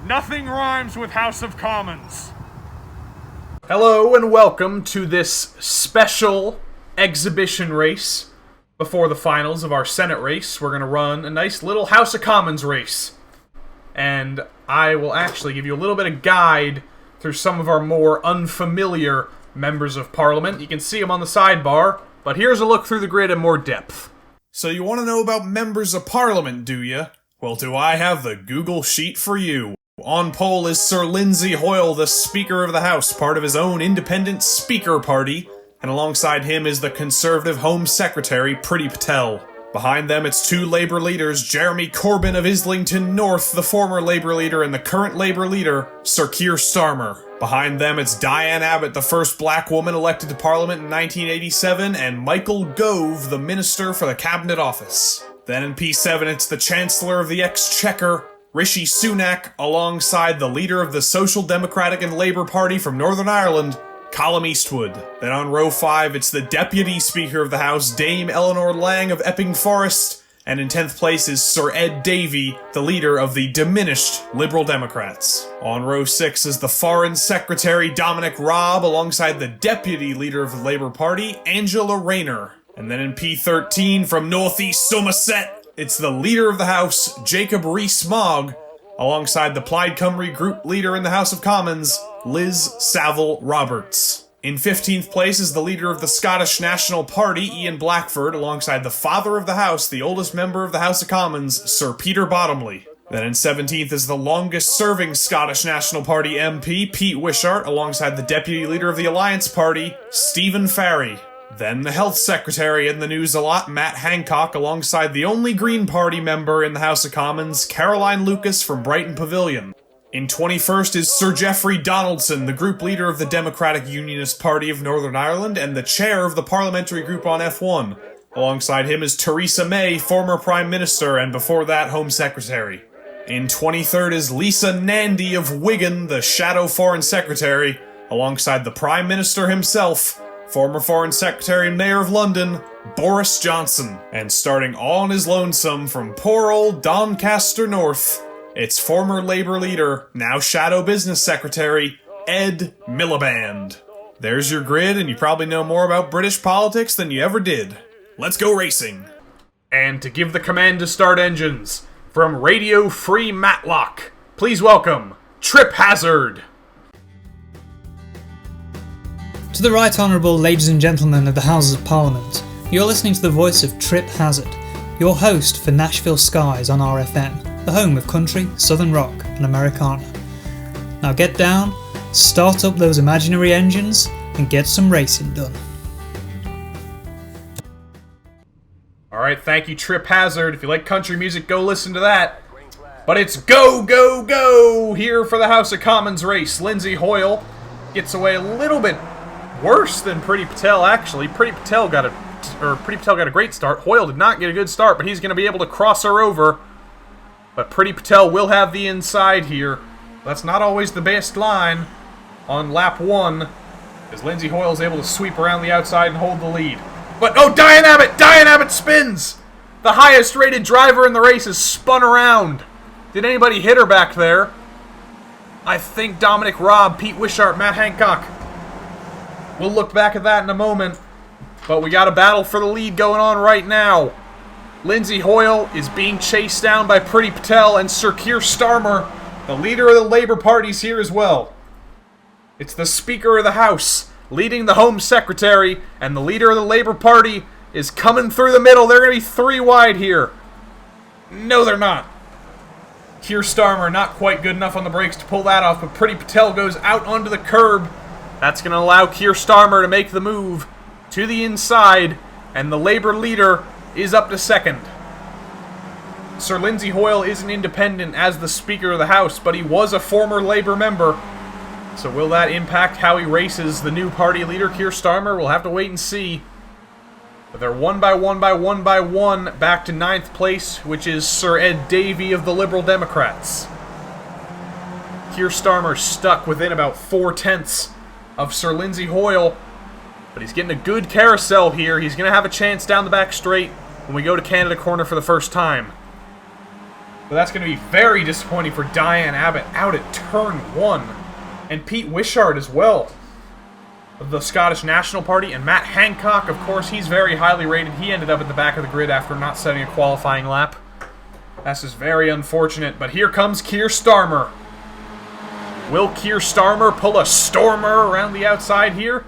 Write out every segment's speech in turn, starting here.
Nothing rhymes with House of Commons. Hello and welcome to this special exhibition race. Before the finals of our Senate race, we're going to run a nice little House of Commons race. And I will actually give you a little bit of guide through some of our more unfamiliar members of Parliament. You can see them on the sidebar, but here's a look through the grid in more depth. So you want to know about members of Parliament, do you? Well, do I have the Google Sheet for you. On poll is Sir Lindsay Hoyle, the Speaker of the House, part of his own independent Speaker Party, and alongside him is the Conservative Home Secretary, Priti Patel. Behind them, it's two Labour leaders, Jeremy Corbyn of Islington North, the former Labour leader, and the current Labour leader, Sir Keir Starmer. Behind them, it's Diane Abbott, the first black woman elected to Parliament in 1987, and Michael Gove, the Minister for the Cabinet Office. Then in P7, it's the Chancellor of the Exchequer, Rishi Sunak, alongside the leader of the Social Democratic and Labour Party from Northern Ireland, Callum Eastwood. Then on row 5, it's the Deputy Speaker of the House, Dame Eleanor Lang of Epping Forest, and in 10th place is Sir Ed Davey, the leader of the diminished Liberal Democrats. On row 6 is the Foreign Secretary, Dominic Raab, alongside the Deputy Leader of the Labour Party, Angela Rayner. And then in P13, from North East Somerset, it's the Leader of the House, Jacob Rees-Mogg, alongside the Plaid Cymru Group Leader in the House of Commons, Liz Saville Roberts. In 15th place is the Leader of the Scottish National Party, Ian Blackford, alongside the Father of the House, the oldest member of the House of Commons, Sir Peter Bottomley. Then in 17th is the longest-serving Scottish National Party MP, Pete Wishart, alongside the Deputy Leader of the Alliance Party, Stephen Farry. Then the Health Secretary in the news a lot, Matt Hancock, alongside the only Green Party member in the House of Commons, Caroline Lucas from Brighton Pavilion. In 21st is Sir Geoffrey Donaldson, the group leader of the Democratic Unionist Party of Northern Ireland and the chair of the parliamentary group on F1. Alongside him is Theresa May, former Prime Minister and before that Home Secretary. In 23rd is Lisa Nandy of Wigan, the shadow Foreign Secretary, alongside the Prime Minister himself, former Foreign Secretary and Mayor of London, Boris Johnson. And starting all on his lonesome from poor old Doncaster North, it's former Labour leader, now Shadow Business Secretary, Ed Miliband. There's your grid, and you probably know more about British politics than you ever did. Let's go racing. And to give the command to start engines, from Radio Free Matlock, please welcome Trip Hazard. To the Right Honourable ladies and gentlemen of the Houses of Parliament, you're listening to the voice of Trip Hazard, your host for Nashville Skies on RFN, the home of country, southern rock and Americana. Now get down, start up those imaginary engines and get some racing done. Alright, thank you Trip Hazard. If you like country music, go listen to that. But it's go, go, go here for the House of Commons race. Lindsay Hoyle gets away a little bit worse than Priti Patel, actually. Priti Patel got a great start. Hoyle did not get a good start, but he's going to be able to cross her over. But Priti Patel will have the inside here. That's not always the best line on lap 1, as Lindsay Hoyle is able to sweep around the outside and hold the lead. But, oh, Diane Abbott! Diane Abbott spins! The highest rated driver in the race is spun around. Did anybody hit her back there? I think Dominic Raab, Pete Wishart, Matt Hancock. We'll look back at that in a moment, but we got a battle for the lead going on right now. Lindsay Hoyle is being chased down by Priti Patel and Sir Keir Starmer, the leader of the Labour parties here as well. It's the Speaker of the House leading the Home Secretary, and the leader of the Labour Party is coming through the middle. They're going to be 3 wide here. No, they're not. Keir Starmer not quite good enough on the brakes to pull that off, but Priti Patel goes out onto the curb. That's going to allow Keir Starmer to make the move to the inside, and the Labour leader is up to second. Sir Lindsay Hoyle is an independent as the Speaker of the House, but he was a former Labour member. So will that impact how he races the new party leader, Keir Starmer? We'll have to wait and see. But they're 1 by 1 by 1 by 1 back to 9th place, which is Sir Ed Davey of the Liberal Democrats. Keir Starmer stuck within about 4/10 of Sir Lindsay Hoyle, but he's getting a good carousel here. He's going to have a chance down the back straight when we go to Canada Corner for the first time. But that's going to be very disappointing for Diane Abbott out at turn 1. And Pete Wishart as well, of the Scottish National Party. And Matt Hancock, of course, he's very highly rated. He ended up at the back of the grid after not setting a qualifying lap. That's just very unfortunate. But here comes Keir Starmer. Will Keir Starmer pull a stormer around the outside here?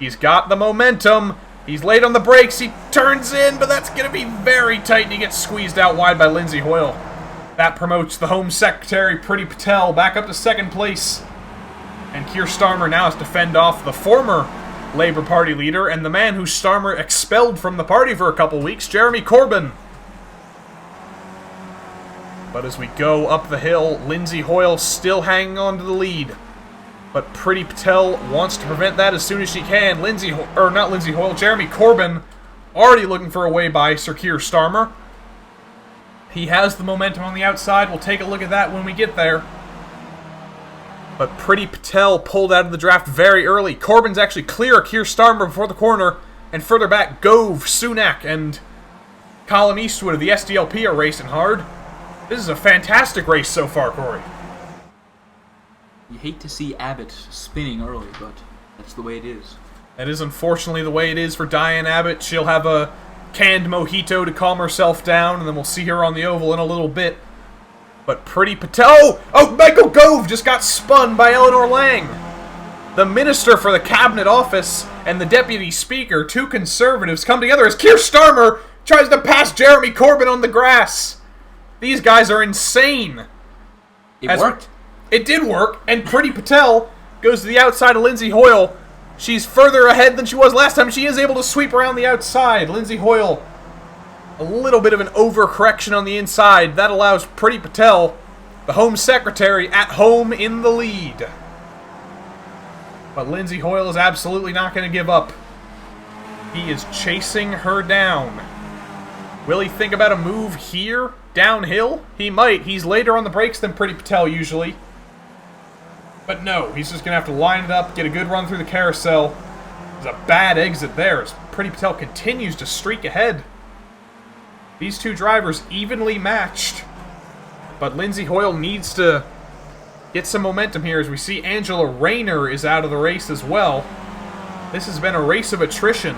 He's got the momentum. He's late on the brakes. He turns in, but that's going to be very tight, and he gets squeezed out wide by Lindsay Hoyle. That promotes the Home Secretary, Priti Patel, back up to second place. And Keir Starmer now has to fend off the former Labour Party leader and the man who Starmer expelled from the party for a couple weeks, Jeremy Corbyn. But as we go up the hill, Lindsay Hoyle still hanging on to the lead. But Priti Patel wants to prevent that as soon as she can. Jeremy Corbyn already looking for a way by Sir Keir Starmer. He has the momentum on the outside. We'll take a look at that when we get there. But Priti Patel pulled out of the draft very early. Corbyn's actually clear of Keir Starmer before the corner. And further back, Gove, Sunak, and Colin Eastwood of the SDLP are racing hard. This is a fantastic race so far, Corey. You hate to see Abbott spinning early, but that's the way it is. That is unfortunately the way it is for Diane Abbott. She'll have a canned mojito to calm herself down, and then we'll see her on the oval in a little bit. But Priti Patel... Oh, Michael Gove just got spun by Eleanor Lang. The Minister for the Cabinet Office and the Deputy Speaker, two Conservatives, come together as Keir Starmer tries to pass Jeremy Corbyn on the grass. These guys are insane. It worked. It did work, and Priti Patel goes to the outside of Lindsay Hoyle. She's further ahead than she was last time. She is able to sweep around the outside. Lindsay Hoyle, a little bit of an overcorrection on the inside. That allows Priti Patel, the Home Secretary, at home in the lead. But Lindsay Hoyle is absolutely not going to give up. He is chasing her down. Will he think about a move here, downhill? He might. He's later on the brakes than Priti Patel usually. But no, he's just going to have to line it up, get a good run through the carousel. There's a bad exit there as Priti Patel continues to streak ahead. These two drivers evenly matched. But Lindsay Hoyle needs to get some momentum here as we see Angela Rayner is out of the race as well. This has been a race of attrition,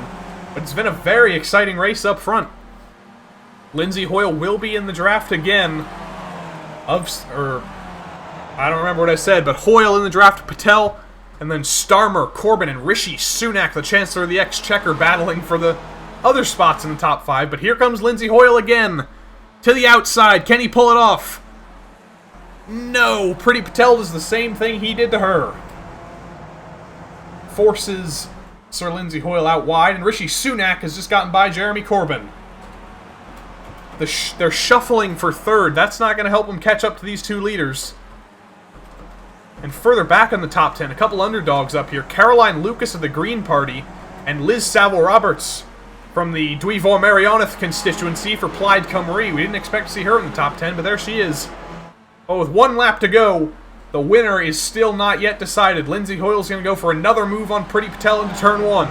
but it's been a very exciting race up front. Lindsay Hoyle will be in the draft again. I don't remember what I said, but Hoyle in the draft, Patel, and then Starmer, Corbyn, and Rishi Sunak, the Chancellor of the Exchequer, battling for the other spots in the top 5. But here comes Lindsay Hoyle again. To the outside. Can he pull it off? No. Priti Patel does the same thing he did to her. Forces Sir Lindsay Hoyle out wide, and Rishi Sunak has just gotten by Jeremy Corbyn. They're shuffling for third. That's not going to help them catch up to these two leaders. And further back in the top 10, a couple underdogs up here. Caroline Lucas of the Green Party and Liz Saville-Roberts from the Dwyfor Meirioneth constituency for Plaid Cymru. We didn't expect to see her in the top 10, but there she is. But with one lap to go, the winner is still not yet decided. Lindsay Hoyle's going to go for another move on Priti Patel into turn 1.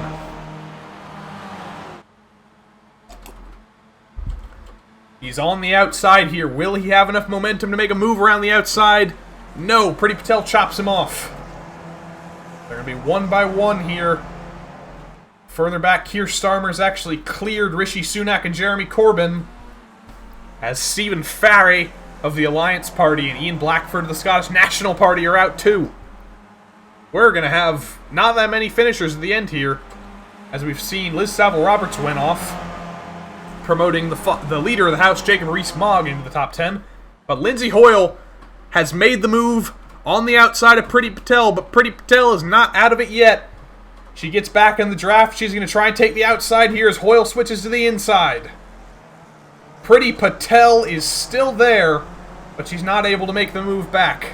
He's on the outside here. Will he have enough momentum to make a move around the outside? No, Priti Patel chops him off. They're going to be one by one here. Further back, Keir Starmer's actually cleared Rishi Sunak and Jeremy Corbyn, as Stephen Farry of the Alliance Party and Ian Blackford of the Scottish National Party are out too. We're going to have not that many finishers at the end here, as we've seen Liz Saville-Roberts win off, promoting the leader of the House, Jacob Rees-Mogg, into the top 10. But Lindsay Hoyle has made the move on the outside of Priti Patel, but Priti Patel is not out of it yet. She gets back in the draft. She's going to try and take the outside here as Hoyle switches to the inside. Priti Patel is still there, but she's not able to make the move back.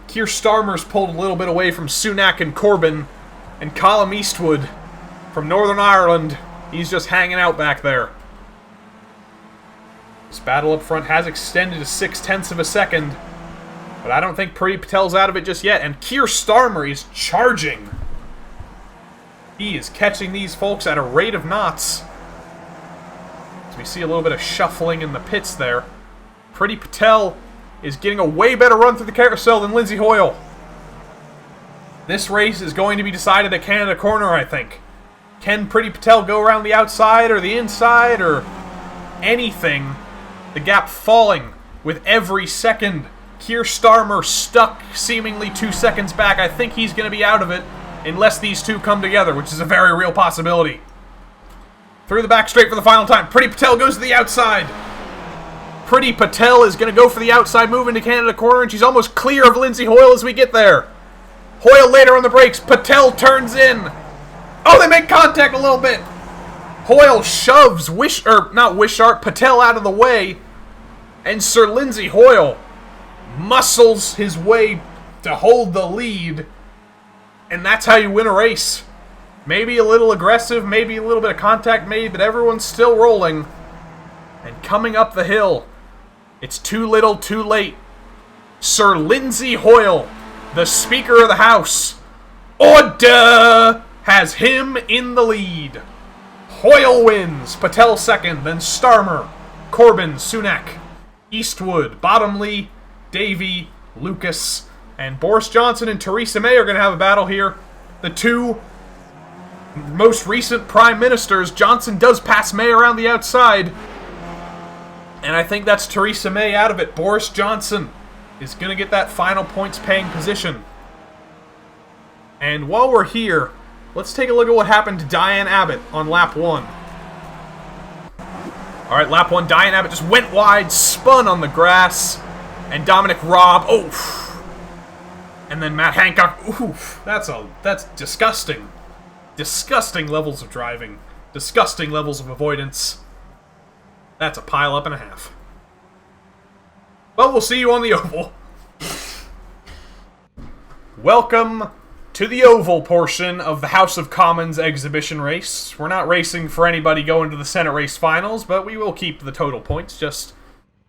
Keir Starmer's pulled a little bit away from Sunak and Corbyn, and Colin Eastwood from Northern Ireland, he's just hanging out back there. This battle up front has extended to 0.6 of a second, but I don't think Priti Patel's out of it just yet, and Keir Starmer is charging. He is catching these folks at a rate of knots. So we see a little bit of shuffling in the pits there. Pretty Patel is getting a way better run through the carousel than Lindsay Hoyle. This race is going to be decided at Canada Corner, I think. Can Pretty Patel go around the outside or the inside or anything? The gap falling with every second. Keir Starmer stuck seemingly 2 seconds back. I think he's going to be out of it unless these two come together, which is a very real possibility. Through the back straight for the final time. Pretty Patel goes to the outside. Pretty Patel is going to go for the outside move into Canada Corner, and she's almost clear of Lindsay Hoyle as we get there. Hoyle later on the brakes. Patel turns in. Oh, they make contact a little bit. Hoyle shoves Patel out of the way, and Sir Lindsay Hoyle muscles his way to hold the lead, and that's how you win a race. Maybe a little aggressive, maybe a little bit of contact made, but everyone's still rolling. And coming up the hill, it's too little, too late. Sir Lindsay Hoyle, the Speaker of the House, order, has him in the lead. Hoyle wins, Patel second, then Starmer, Corbyn, Sunak, Eastwood, Bottomley, Davey, Lucas, and Boris Johnson and Theresa May are going to have a battle here. The two most recent prime ministers. Johnson does pass May around the outside, and I think that's Theresa May out of it. Boris Johnson is going to get that final points-paying position. And while we're here, let's take a look at what happened to Diane Abbott on lap 1. Alright, lap 1, Diane Abbott just went wide, spun on the grass, and Dominic Raab, and then Matt Hancock, that's disgusting. Disgusting levels of driving. Disgusting levels of avoidance. That's a pile up and a half. But we'll see you on the oval. Welcome to the oval portion of the House of Commons exhibition race. We're not racing for anybody going to the Senate race finals, but we will keep the total points just,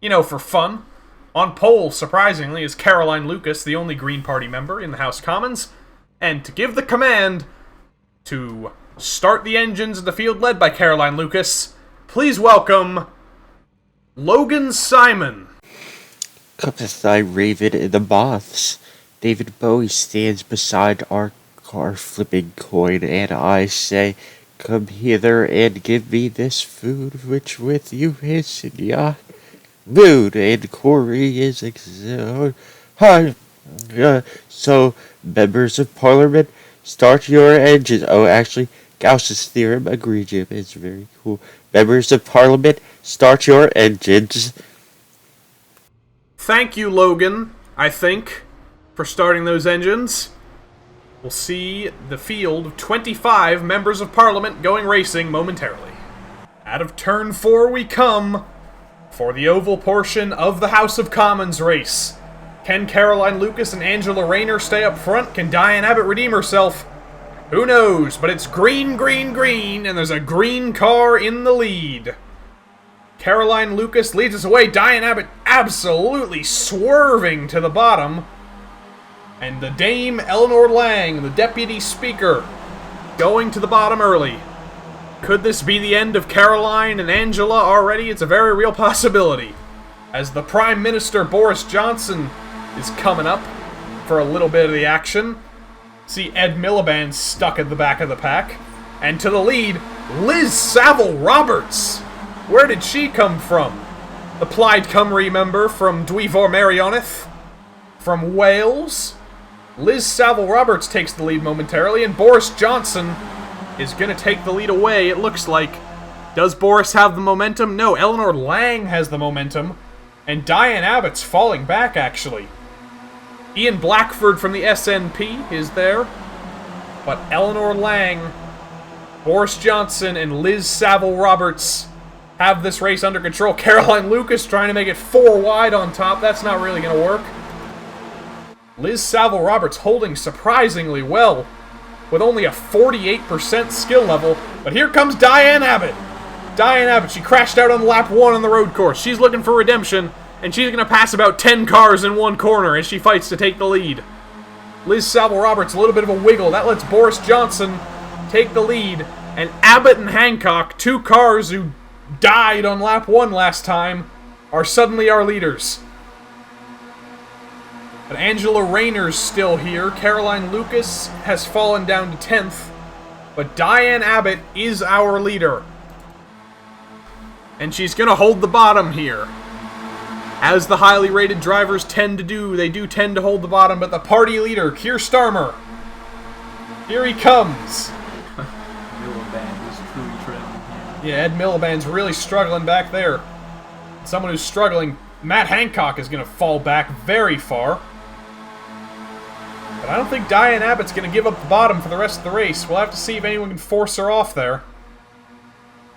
for fun. On pole, surprisingly, is Caroline Lucas, the only Green Party member in the House of Commons. And to give the command to start the engines in the field led by Caroline Lucas, please welcome Logan Simon. Cometh thy raven in the moths. David Bowie stands beside our car flipping coin, and I say, come hither and give me this food, which with you is in ya mood, and Corey is so, members of Parliament, start your engines. Oh, actually, Gauss's theorem, agree, Jim, is very cool. Members of Parliament, start your engines. Thank you, Logan, I think, for starting those engines. We'll see the field of 25 members of Parliament going racing momentarily. Out of turn 4 we come for the oval portion of the House of Commons race. Can Caroline Lucas and Angela Rayner stay up front? Can Diane Abbott redeem herself? Who knows, but it's green, green, green, and there's a green car in the lead. Caroline Lucas leads us away. Diane Abbott absolutely swerving to the bottom. And the Dame Eleanor Lang, the Deputy Speaker, going to the bottom early. Could this be the end of Caroline and Angela already? It's a very real possibility. As the Prime Minister Boris Johnson is coming up for a little bit of the action. See Ed Miliband stuck at the back of the pack. And to the lead, Liz Saville Roberts. Where did she come from? The Plaid Cymru member from Dwyfor Meirionnydd, from Wales. Liz Saville Roberts takes the lead momentarily, and Boris Johnson is going to take the lead away, it looks like. Does Boris have the momentum? No, Eleanor Lang has the momentum, and Diane Abbott's falling back, actually. Ian Blackford from the SNP is there, but Eleanor Lang, Boris Johnson, and Liz Saville Roberts have this race under control. Caroline Lucas trying to make it 4 wide on top. That's not really going to work. Liz Saville Roberts holding surprisingly well with only a 48% skill level. But here comes Diane Abbott. Diane Abbott, she crashed out on lap 1 on the road course. She's looking for redemption, and she's going to pass about 10 cars in one corner as she fights to take the lead. Liz Saville Roberts, a little bit of a wiggle. That lets Boris Johnson take the lead. And Abbott and Hancock, 2 cars who died on lap 1 last time are suddenly our leaders. But Angela Rayner's still here. Caroline Lucas has fallen down to 10th. But Diane Abbott is our leader. And she's going to hold the bottom here. As the highly rated drivers tend to do, they do tend to hold the bottom. But the party leader, Keir Starmer, here he comes. Miliband is truly trailing here. Yeah, Ed Miliband's really struggling back there. Someone who's struggling, Matt Hancock, is going to fall back very far. But I don't think Diane Abbott's going to give up the bottom for the rest of the race. We'll have to see if anyone can force her off there.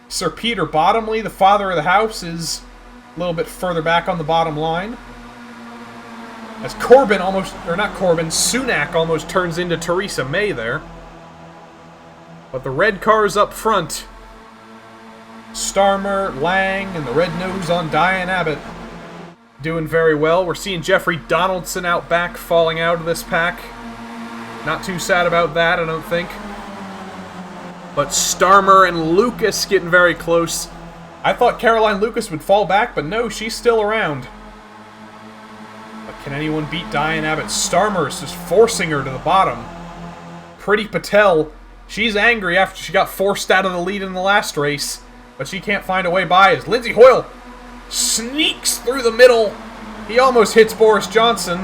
Sir Peter Bottomley, the father of the house, is a little bit further back on the bottom line. As Corbyn almost, or not Corbyn, Sunak almost turns into Theresa May there. But the red car's up front. Starmer, Lang, and the red nose on Diane Abbott doing very well. We're seeing Jeffrey Donaldson out back, falling out of this pack. Not too sad about that, I don't think. But Starmer and Lucas getting very close. I thought Caroline Lucas would fall back, but no, she's still around. But can anyone beat Diane Abbott? Starmer is just forcing her to the bottom. Priti Patel, she's angry after she got forced out of the lead in the last race, but she can't find a way by as Lindsay Hoyle sneaks through the middle. He almost hits Boris Johnson.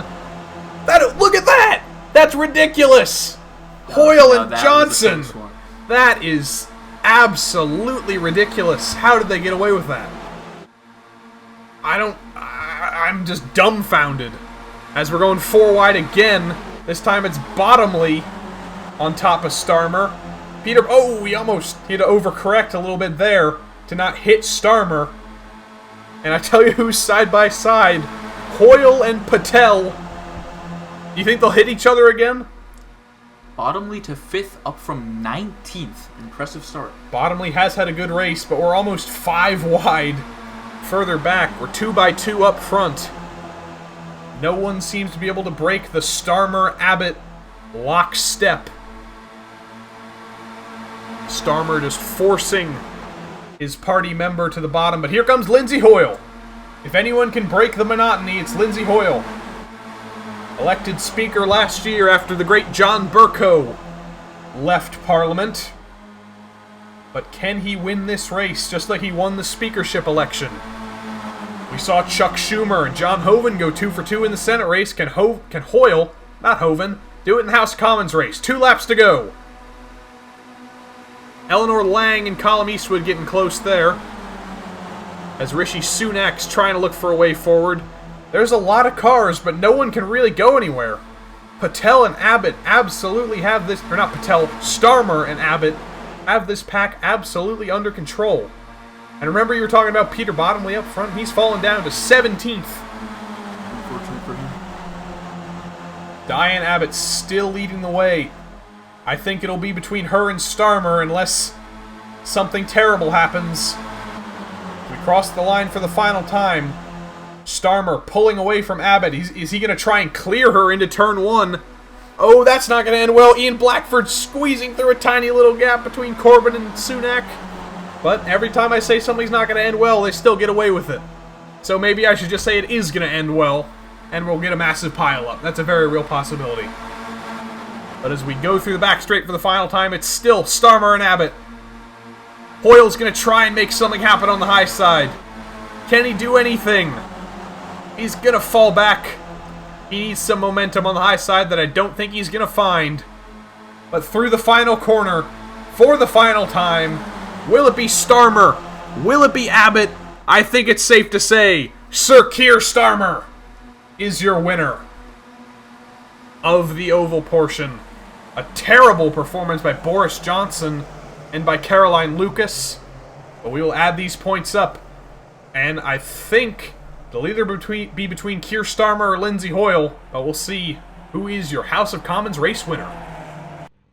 Look at that! That's ridiculous! Hoyle and Johnson! That is absolutely ridiculous. How did they get away with that? I'm just dumbfounded. As we're going 4 wide again, this time it's Bottomley on top of Starmer. He had to overcorrect a little bit there to not hit Starmer. And I tell you who's side by side, Hoyle and Patel. Do you think they'll hit each other again? Bottomley to 5th, up from 19th. Impressive start. Bottomley has had a good race, but we're almost 5 wide further back. We're 2 by 2 up front. No one seems to be able to break the Starmer-Abbott lockstep. Starmer just forcing his party member to the bottom, but here comes Lindsay Hoyle. If anyone can break the monotony, it's Lindsay Hoyle. Elected Speaker last year after the great John Bercow left Parliament. But can he win this race just like he won the speakership election? We saw Chuck Schumer and John Hoeven go 2 for 2 in the Senate race. Can Hoyle, not Hoeven, do it in the House of Commons race? 2 laps to go. Eleanor Lang and Colum Eastwood getting close there. As Rishi Sunak's trying to look for a way forward. There's a lot of cars, but no one can really go anywhere. Patel and Abbott absolutely have this, or not Patel, Starmer and Abbott have this pack absolutely under control. And remember you were talking about Peter Bottomley up front? He's fallen down to 17th. Unfortunate for him. Diane Abbott still leading the way. I think it'll be between her and Starmer unless something terrible happens. We cross the line for the final time. Starmer pulling away from Abbott. Is he going to try and clear her into turn 1? Oh, that's not going to end well. Ian Blackford squeezing through a tiny little gap between Corbyn and Sunak. But every time I say something's not going to end well, they still get away with it. So maybe I should just say it is going to end well, and we'll get a massive pile-up. That's a very real possibility. But as we go through the back straight for the final time, it's still Starmer and Abbott. Hoyle's going to try and make something happen on the high side. Can he do anything? He's going to fall back. He needs some momentum on the high side that I don't think he's going to find. But through the final corner, for the final time, will it be Starmer? Will it be Abbott? I think it's safe to say Sir Keir Starmer is your winner of the oval portion. A terrible performance by Boris Johnson and by Caroline Lucas. But we will add these points up. And I think it'll either be between Keir Starmer or Lindsay Hoyle. But we'll see who is your House of Commons race winner.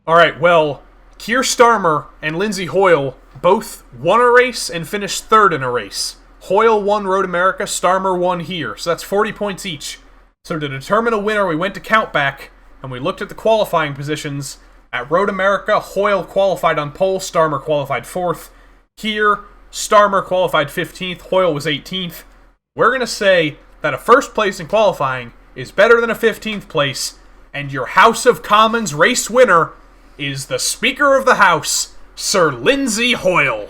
Alright, well, Keir Starmer and Lindsay Hoyle both won a race and finished 3rd in a race. Hoyle won Road America, Starmer won here. So that's 40 points each. So to determine a winner, we went to Countback, and we looked at the qualifying positions. At Road America, Hoyle qualified on pole, Starmer qualified 4th. Here, Starmer qualified 15th, Hoyle was 18th. We're going to say that a first place in qualifying is better than a 15th place, and your House of Commons race winner is the Speaker of the House, Sir Lindsay Hoyle.